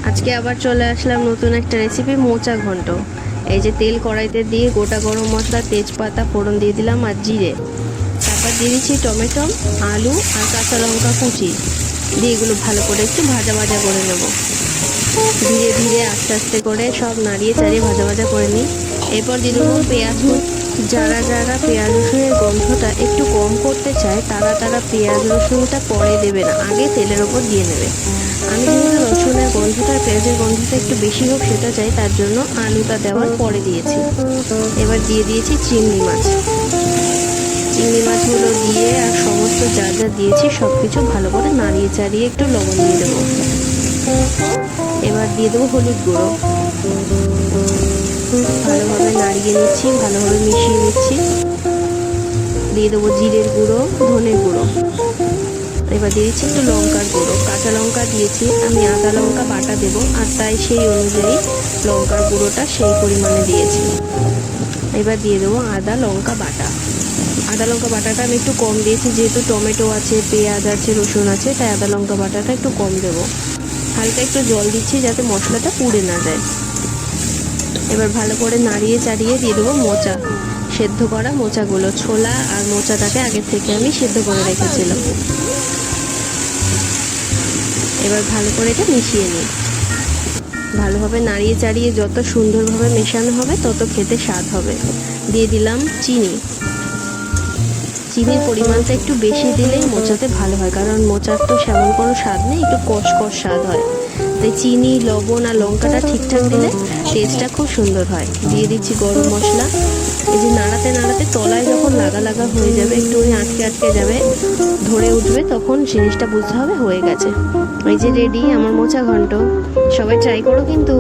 আজকে আবার চলে আসলাম নতুন একটা রেসিপি, মোচা ঘন্ট। এই যে তেল কড়াইতে দিয়ে গোটা গরম মশলা, তেজপাতা ফোড়ন দিয়ে দিলাম আর জিরে। তারপর দিয়ে দিচ্ছি টমেটো, আলু আর কাঁচা লঙ্কা কুচি দিয়ে এগুলো ভালো করে একটু ভাজা ভাজা করে নেব। ধীরে ধীরে আস্তে আস্তে করে সব নাড়িয়ে চাড়িয়ে ভাজা ভাজা করে নিই। এরপর দিয়ে দেবো পেঁয়াজ। যারা যারা পেঁয়াজ রসুনের গন্ধটা একটু কম করতে চায় তারা পেঁয়াজ রসুনটা পরে দেবে না, আগে তেলের ওপর দিয়ে নেবে। আমি যেহেতু রসুনের গন্ধটা পেঁয়াজের গন্ধটা একটু বেশি হোক সেটা চাই, তার জন্য আলুটা দেওয়ার পরে দিয়েছি। এবার দিয়ে দিয়েছি চিংড়ি মাছ। চিংড়ি মাছগুলো দিয়ে আর সমস্ত যা যা দিয়েছি সব কিছু ভালো করে নাড়িয়ে চাড়িয়ে একটু লবণ দিয়ে দেবো। এবার দিয়ে দেবো হলুদ গুঁড়ো। ভালোভাবে নাড়িয়ে নিচ্ছি, ভালোভাবে মিশিয়ে নিচ্ছি। দিয়ে দেবো জিরের গুঁড়ো, ধনের গুঁড়ো। এবার দিয়ে দিচ্ছি একটু লঙ্কার গুঁড়ো। কাঁচা লঙ্কা দিয়েছি, আমি আদা লঙ্কা বাটা দেবো, আর তাই সেই অনুযায়ী লঙ্কার গুঁড়োটা সেই পরিমাণে দিয়েছি। এবার দিয়ে দেবো আদা লঙ্কা বাটা। আদা লঙ্কা বাটাটা আমি একটু কম দিয়েছি, যেহেতু টমেটো আছে, পেঁয়াজ আছে, রসুন আছে, তাই আদা লঙ্কা বাটাটা একটু কম দেবো। হালকা একটু জল দিচ্ছি যাতে মশলাটা পুড়ে না যায়। এবার ভালো করে নাড়িয়ে চাড়িয়ে দিয়ে দেবো মোচা, সেদ্ধ করা মোচাগুলো। ছোলা আর মোচাটাকে আগের থেকে আমি সেদ্ধ করে রেখেছিলাম। এবার ভালো করে এটা মিশিয়ে নিই। ভালোভাবে নাড়িয়ে চাড়িয়ে যত সুন্দরভাবে মেশানো হবে তত খেতে স্বাদ হবে। দিয়ে দিলাম চিনি। চিনির পরিমাণটা একটু বেশি দিলেই মোচাতে ভালো হয়, কারণ মোচার তো সেমন কোনো স্বাদ নেই, একটু কষকষ স্বাদ হয়। তাই চিনি, লবণ আর লঙ্কাটা ঠিকঠাক দিলে টেস্টটা খুব সুন্দর হয়। দিয়ে দিচ্ছি গরম মশলা। এই যে নাড়াতে নাড়াতে তলায় যখন লাগা লাগা হয়ে যাবে, একটু আটকে আটকে যাবে, ধরে উঠবে, তখন জিনিসটা বুঝতে হবে হয়ে গেছে। এই যে রেডি আমার মোচা ঘন্ট। সবাই ট্রাই করো কিন্তু।